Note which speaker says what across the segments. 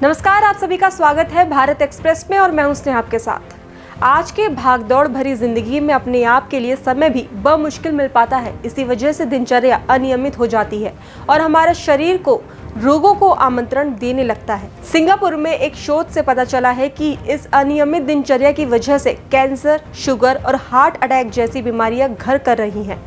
Speaker 1: नमस्कार, आप सभी का स्वागत है भारत एक्सप्रेस में और मैं हूं स्नेहा आपके साथ। आज के भागदौड़ भरी जिंदगी में अपने आप के लिए समय भी बमुश्किल मिल पाता है। इसी वजह से दिनचर्या अनियमित हो जाती है और हमारे शरीर को रोगों को आमंत्रण देने लगता है। सिंगापुर में एक शोध से पता चला है कि इस अनियमित दिनचर्या की वजह से कैंसर, शुगर और हार्ट अटैक जैसी बीमारियां घर कर रही हैं।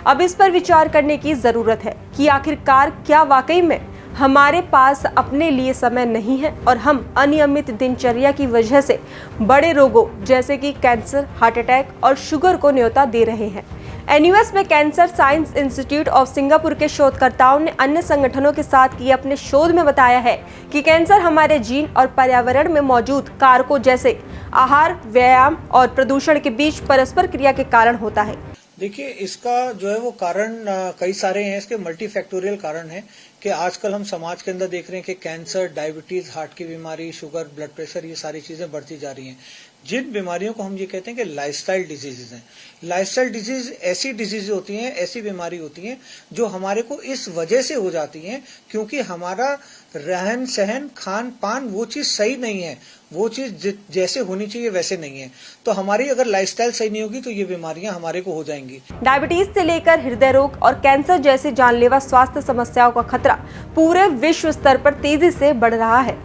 Speaker 1: अब इस पर विचार करने की जरूरत है कि आखिरकार क्या वाकई में हमारे पास अपने लिए समय नहीं है और हम अनियमित दिनचर्या की वजह से बड़े रोगों जैसे कि कैंसर, हार्ट अटैक और शुगर को न्योता दे रहे हैं। एनयूएस में cancer science institute of Singapore के शोधकर्ताओं ने अन्य संगठनों के साथ किए अपने शोध में बताया है कि कैंसर हमारे जीन और पर्यावरण में मौजूद कारकों जैसे आहार, व्यायाम और प्रदूषण के बीच परस्पर क्रिया के कारण होता है।
Speaker 2: देखिए, इसका जो है वो कारण कई सारे हैं। इसके मल्टीफैक्टोरियल कारण है कि आजकल हम समाज के अंदर देख रहे हैं कि कैंसर, डायबिटीज, हार्ट की बीमारी, शुगर, ब्लड प्रेशर, ये सारी चीजें बढ़ती जा रही हैं। जिन बीमारियों को हम ये कहते हैं कि लाइफस्टाइल डिजीजेज हैं। लाइफस्टाइल डिजीज ऐसी डिजीज होती हैं, ऐसी बीमारी होती हैं जो हमारे को इस वजह से हो जाती हैं क्योंकि हमारा रहन सहन, खान पान वो चीज सही नहीं है, वो चीज जैसे होनी चाहिए वैसे नहीं है। तो हमारी अगर लाइफस्टाइल सही नहीं होगी तो ये बीमारियां हमारे को हो जाएंगी।
Speaker 1: डायबिटीज से लेकर हृदय रोग और कैंसर जैसे जानलेवा स्वास्थ्य समस्याओं का खतरा पूरे विश्व स्तर पर तेजी से बढ़ रहा है।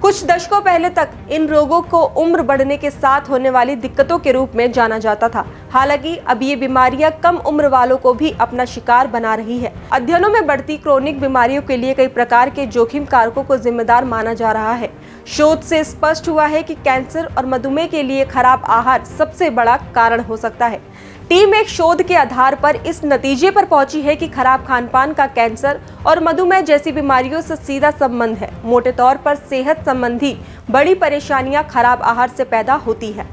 Speaker 1: कुछ दशकों पहले तक इन रोगों को उम्र बढ़ने के साथ होने वाली दिक्कतों के रूप में जाना जाता था। हालांकि अब ये बीमारियां कम उम्र वालों को भी अपना शिकार बना रही है। अध्ययनों में बढ़ती क्रोनिक बीमारियों के लिए कई प्रकार के जोखिम कारकों को जिम्मेदार माना जा रहा है। शोध से स्पष्ट हुआ है कि कैंसर और मधुमेह के लिए खराब आहार सबसे बड़ा कारण हो सकता है। टीम एक शोध के आधार पर इस नतीजे पर पहुंची है कि खराब खानपान का कैंसर और मधुमेह जैसी बीमारियों से सीधा संबंध है। मोटे तौर पर सेहत संबंधी बड़ी परेशानियां खराब आहार से पैदा होती है।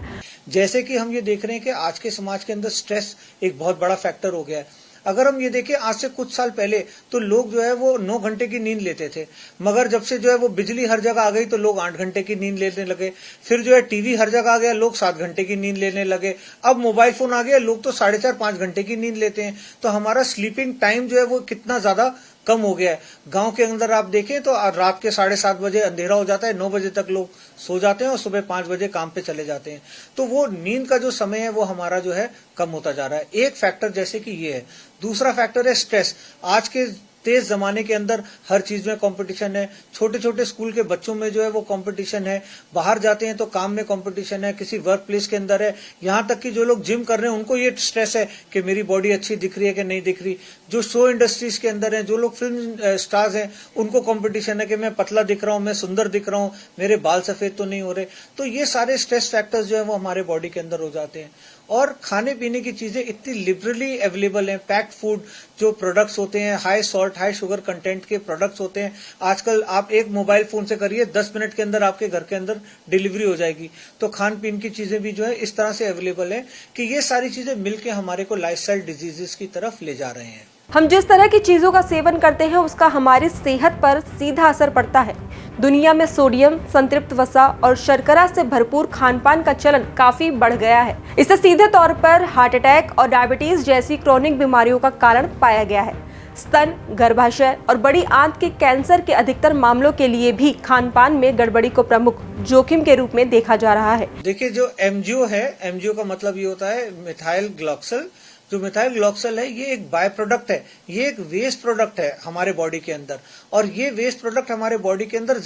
Speaker 2: जैसे कि हम ये देख रहे हैं कि आज के समाज के अंदर स्ट्रेस एक बहुत बड़ा फैक्टर हो गया है। अगर हम ये देखें आज से कुछ साल पहले तो लोग जो है वो 9 घंटे की नींद लेते थे, मगर जब से जो है वो बिजली हर जगह आ गई तो लोग 8 घंटे की नींद लेने लगे। फिर जो है टीवी हर जगह आ गया, लोग 7 घंटे की नींद लेने लगे। अब मोबाइल फोन आ गया, लोग तो 4.5-5 घंटे की नींद लेते हैं। तो हमारा स्लीपिंग टाइम जो है वो कितना ज्यादा कम हो गया है। गांव के अंदर आप देखें तो रात के 7:30 बजे अंधेरा हो जाता है, 9 बजे तक लोग सो जाते हैं और सुबह 5 बजे काम पे चले जाते हैं। तो वो नींद का जो समय है वो हमारा जो है कम होता जा रहा है। एक फैक्टर जैसे कि ये है। दूसरा फैक्टर है स्ट्रेस। आज के तेज जमाने के अंदर हर चीज में कंपटीशन है। छोटे छोटे स्कूल के बच्चों में जो है वो कंपटीशन है। बाहर जाते हैं तो काम में कंपटीशन है, किसी वर्क प्लेस के अंदर है। यहाँ तक कि जो लोग जिम कर रहे हैं उनको ये स्ट्रेस है कि मेरी बॉडी अच्छी दिख रही है कि नहीं दिख रही। जो शो इंडस्ट्रीज के अंदर है, जो लोग फिल्म स्टार्स हैं, उनको कंपटीशन है कि मैं पतला दिख रहा हूँ, मैं सुंदर दिख रहा हूँ, मेरे बाल सफेद तो नहीं हो रहे। तो ये सारे स्ट्रेस फैक्टर्स जो है वो हमारे बॉडी के अंदर हो जाते हैं। और खाने पीने की चीजें इतनी लिबरली अवेलेबल हैं। पैक्ड फूड जो प्रोडक्ट्स होते हैं, high salt, high sugar content के प्रोडक्ट्स होते हैं। आजकल आप एक मोबाइल फोन से करिए, 10 मिनट के अंदर आपके घर के अंदर डिलीवरी हो जाएगी। तो खान पीन की चीजें भी जो है इस तरह से अवेलेबल है कि ये सारी चीजें मिलकर हमारे को लाइफस्टाइल डिजीजेस की तरफ ले जा रहे हैं।
Speaker 1: हम जिस तरह की चीजों का सेवन करते हैं उसका हमारी सेहत पर सीधा असर पड़ता है। दुनिया में सोडियम, संतृप्त वसा और शर्करा से भरपूर खानपान का चलन काफी बढ़ गया है। इससे सीधे तौर पर हार्ट अटैक और डायबिटीज जैसी क्रोनिक बीमारियों का कारण पाया गया है। स्तन, गर्भाशय और बड़ी आंत के कैंसर के अधिकतर मामलों के लिए भी खानपान में गड़बड़ी को प्रमुख जोखिम के रूप में देखा जा रहा है।
Speaker 2: देखिए, जो एमजीओ है, एमजीओ का मतलब ये होता है मिथाइल ग्लाइकोल। जो मिथाइल ग्लाइकोल है ये एक बाय प्रोडक्ट है, ये एक वेस्ट प्रोडक्ट है हमारे बॉडी के अंदर। और ये वेस्ट प्रोडक्ट हमारे बॉडी के अंदर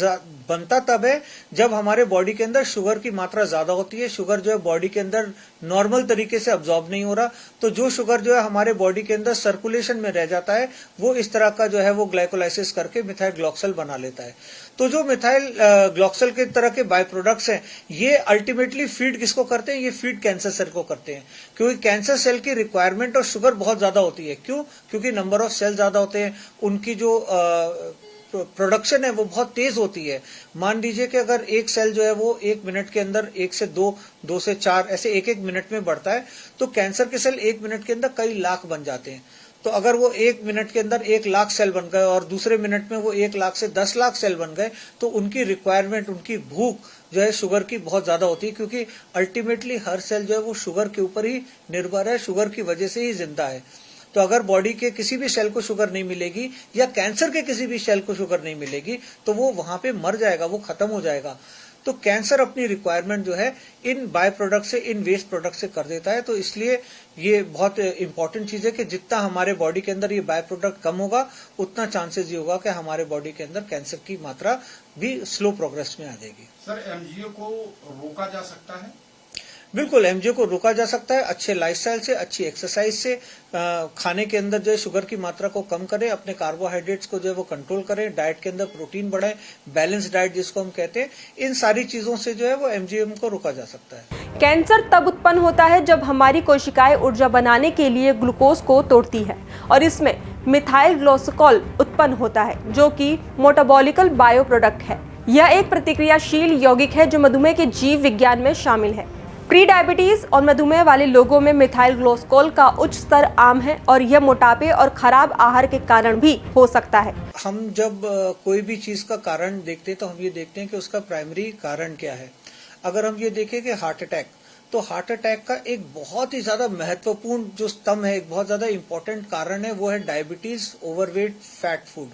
Speaker 2: बनता तब है जब हमारे बॉडी के अंदर शुगर की मात्रा ज्यादा होती है। शुगर जो है बॉडी के अंदर नॉर्मल तरीके से अब्सॉर्ब नहीं हो रहा, तो जो शुगर जो है हमारे बॉडी के अंदर सर्कुलेशन में रह जाता है वो इस तरह का जो है वो ग्लाइकोलाइसिस करके मिथाइल ग्लाइकोल बना लेता है। तो जो मिथाइल ग्लाइकोल के तरह के बाय प्रोडक्ट्स हैं ये अल्टीमेटली फीड किसको करते हैं? ये फीड कैंसर सेल को करते हैं, क्योंकि कैंसर सेल की रिक्वायरमेंट और शुगर बहुत ज्यादा होती है। क्यों? क्योंकि नंबर ऑफ सेल ज्यादा होते हैं, उनकी जो प्रोडक्शन है वो बहुत तेज होती है। मान लीजिए कि अगर एक सेल जो है वो 1 मिनट के अंदर 1 से 2, 2 से 4 ऐसे 1-1 मिनट में बढ़ता है, तो कैंसर के सेल 1 मिनट के अंदर कई लाख बन जाते हैं। तो अगर वो 1 मिनट के अंदर 1 लाख सेल बन गए और दूसरे मिनट में वो 1 लाख से 10 लाख सेल बन गए, तो उनकी रिक्वायरमेंट, उनकी भूख जो है शुगर की बहुत ज्यादा होती है, क्योंकि अल्टीमेटली हर सेल जो है वो शुगर के ऊपर ही निर्भर है, शुगर की वजह से ही जिंदा है। तो अगर बॉडी के किसी भी सेल को शुगर नहीं मिलेगी या कैंसर के किसी भी सेल को शुगर नहीं मिलेगी तो वो वहां पे मर जाएगा, वो खत्म हो जाएगा। तो कैंसर अपनी रिक्वायरमेंट जो है इन बाय प्रोडक्ट से, इन वेस्ट प्रोडक्ट से कर देता है। तो इसलिए ये बहुत इंपॉर्टेंट चीज है कि जितना हमारे बॉडी के अंदर ये बाय प्रोडक्ट कम होगा उतना चांसेस ये होगा कि हमारे बॉडी के अंदर कैंसर की मात्रा भी स्लो प्रोग्रेस में आ जाएगी।
Speaker 3: सर, एमजीओ को रोका जा सकता है?
Speaker 2: बिल्कुल, एमजीओ को रोका जा सकता है अच्छे लाइफस्टाइल से, अच्छी एक्सरसाइज से, खाने के अंदर जो है शुगर की मात्रा को कम करें, अपने कार्बोहाइड्रेट्स को जो है वो कंट्रोल करें, डाइट के अंदर प्रोटीन बढ़ाएं, बैलेंस डाइट जिसको हम कहते हैं, इन सारी चीजों से जो है वो एमजीओ को रोका जा सकता है।
Speaker 1: कैंसर तब उत्पन्न होता है जब हमारी कोशिकाएं ऊर्जा बनाने के लिए ग्लूकोज को तोड़ती है और इसमें मिथाइल ग्लाइकोल उत्पन्न होता है जो कि मेटाबॉलिकल बायो प्रोडक्ट है। यह एक प्रतिक्रियाशील यौगिक है जो मधुमेह के जीव विज्ञान में शामिल है। प्री डायबिटीज और मधुमेह वाले लोगों में मिथाइल ग्लाइकोल का उच्च स्तर आम है और यह मोटापे और खराब आहार के कारण भी हो सकता है।
Speaker 2: हम जब कोई भी चीज का कारण देखते हैं तो हम ये देखते हैं कि उसका प्राइमरी कारण क्या है। अगर हम ये देखें कि हार्ट अटैक, तो हार्ट अटैक का एक बहुत ही ज्यादा महत्वपूर्ण जो स्तंभ है, एक बहुत ज्यादा इंपॉर्टेंट कारण है, वो है डायबिटीज, ओवरवेट, फैट फूड।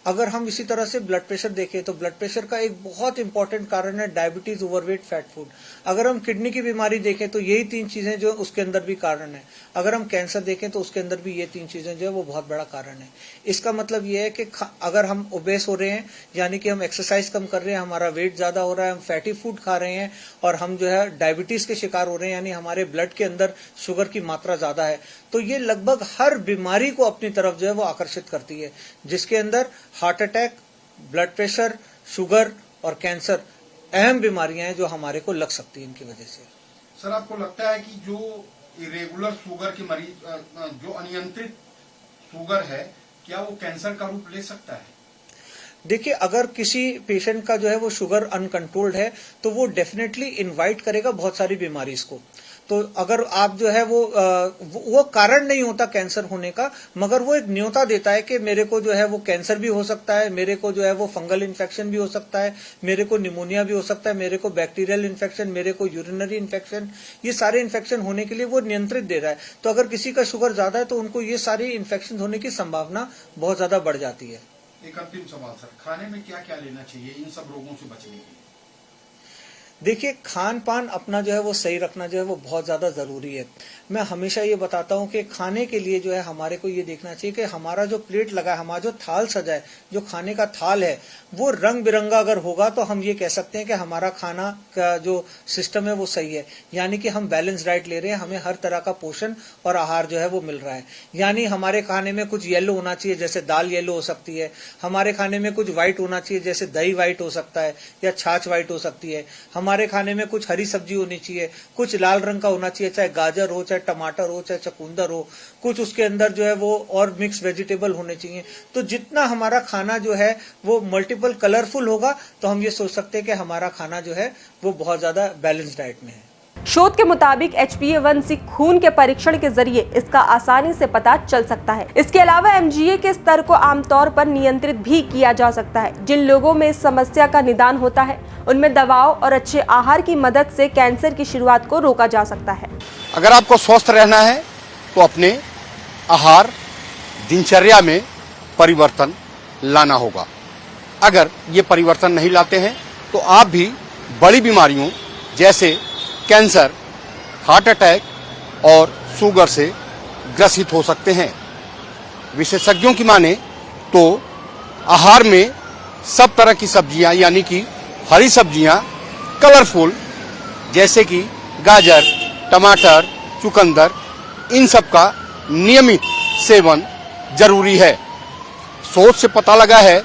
Speaker 2: अगर हम इसी तरह से ब्लड प्रेशर देखें तो ब्लड प्रेशर का एक बहुत इंपॉर्टेंट कारण है डायबिटीज, ओवरवेट, फैट फूड। अगर हम किडनी की बीमारी देखें तो यही तीन चीजें जो उसके अंदर भी कारण है। अगर हम कैंसर देखें तो उसके अंदर भी ये तीन चीजें जो है वो बहुत बड़ा कारण है। इसका मतलब ये है कि अगर हम ओबेस हो रहे हैं, यानी कि हम एक्सरसाइज कम कर रहे हैं, हमारा वेट ज्यादा हो रहा है, हम फैटी फूड खा रहे हैं और हम जो है डायबिटीज के शिकार हो रहे हैं, यानी हमारे ब्लड के अंदर शुगर की मात्रा ज्यादा है, तो ये लगभग हर बीमारी को अपनी तरफ जो है वो आकर्षित करती है, जिसके अंदर heart attack, blood pressure, sugar और कैंसर अहम बीमारियां हैं जो हमारे को लग सकती है इनकी वजह से।
Speaker 3: सर, आपको लगता है कि जो इरेगुलर शुगर के मरीज, जो अनियंत्रित शुगर है, क्या वो कैंसर का रूप ले सकता है?
Speaker 2: देखिए, अगर किसी पेशेंट का जो है वो शुगर अनकंट्रोल्ड है तो वो डेफिनेटली इनवाइट करेगा बहुत सारी बीमारीज को। तो अगर आप जो है वो कारण नहीं होता कैंसर होने का, मगर वो एक न्योता देता है कि मेरे को जो है वो कैंसर भी हो सकता है, मेरे को जो है वो फंगल इन्फेक्शन भी हो सकता है, मेरे को निमोनिया भी हो सकता है, मेरे को बैक्टीरियल इन्फेक्शन, मेरे को यूरिनरी इन्फेक्शन, ये सारे इन्फेक्शन होने के लिए वो नियंत्रित दे रहा है। तो अगर किसी का शुगर ज्यादा है तो उनको ये सारी इन्फेक्शन होने की संभावना बहुत ज्यादा बढ़ जाती है।
Speaker 3: एक अंतिम सवाल सर, खाने में क्या क्या लेना चाहिए इन सब रोगों से बचने के लिए?
Speaker 2: देखिए, खान पान अपना जो है वो सही रखना जो है वो बहुत ज्यादा जरूरी है। मैं हमेशा ये बताता हूँ कि खाने के लिए जो है हमारे को ये देखना चाहिए कि हमारा जो प्लेट लगा है, हमारा जो थाल सजा है, जो खाने का थाल है, वो रंग बिरंगा अगर होगा तो हम ये कह सकते हैं कि हमारा खाना का जो सिस्टम है वो सही है, यानी कि हम बैलेंस डाइट ले रहे हैं, हमें हर तरह का पोषण और आहार जो है वो मिल रहा है। यानी हमारे खाने में कुछ येलो होना चाहिए, जैसे दाल येलो हो सकती है, हमारे खाने में कुछ व्हाइट होना चाहिए, जैसे दही व्हाइट हो सकता है या छाछ व्हाइट हो सकती है, हमारे खाने में कुछ हरी सब्जी होनी चाहिए, कुछ लाल रंग का होना चाहिए, चाहे गाजर हो, चाहे टमाटर हो, चाहे चुकंदर हो, कुछ उसके अंदर जो है वो और मिक्स वेजिटेबल होने चाहिए। तो जितना हमारा खाना जो है वो मल्टीपल कलरफुल होगा तो हम ये सोच सकते हैं कि हमारा खाना जो है वो बहुत ज्यादा बैलेंस डाइट में है।
Speaker 1: शोध के मुताबिक HbA1c खून के परीक्षण के जरिए इसका आसानी से पता चल सकता है। इसके अलावा MGA के स्तर को आमतौर पर नियंत्रित भी किया जा सकता है। जिन लोगों में इस समस्या का निदान होता है उनमें दवाओं और अच्छे आहार की मदद से कैंसर की शुरुआत को रोका जा सकता है।
Speaker 4: अगर आपको स्वस्थ रहना है तो अपने आहार, दिनचर्या में परिवर्तन लाना होगा। अगर ये परिवर्तन नहीं लाते हैं तो आप भी बड़ी बीमारियों जैसे कैंसर, हार्ट अटैक और शुगर से ग्रसित हो सकते हैं। विशेषज्ञों की माने तो आहार में सब तरह की सब्जियां, यानी कि हरी सब्जियां, कलरफुल, जैसे कि गाजर, टमाटर, चुकंदर, इन सब का नियमित सेवन जरूरी है। शोध से पता लगा है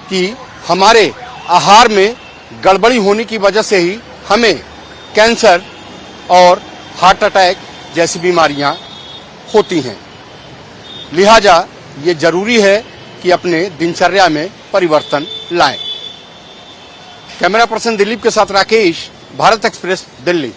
Speaker 4: कि हमारे आहार में गड़बड़ी होने की वजह से ही हमें कैंसर और हार्ट अटैक जैसी बीमारियां होती हैं। लिहाजा ये जरूरी है कि अपने दिनचर्या में परिवर्तन लाएं। कैमरा पर्सन दिलीप के साथ राकेश, भारत एक्सप्रेस, दिल्ली।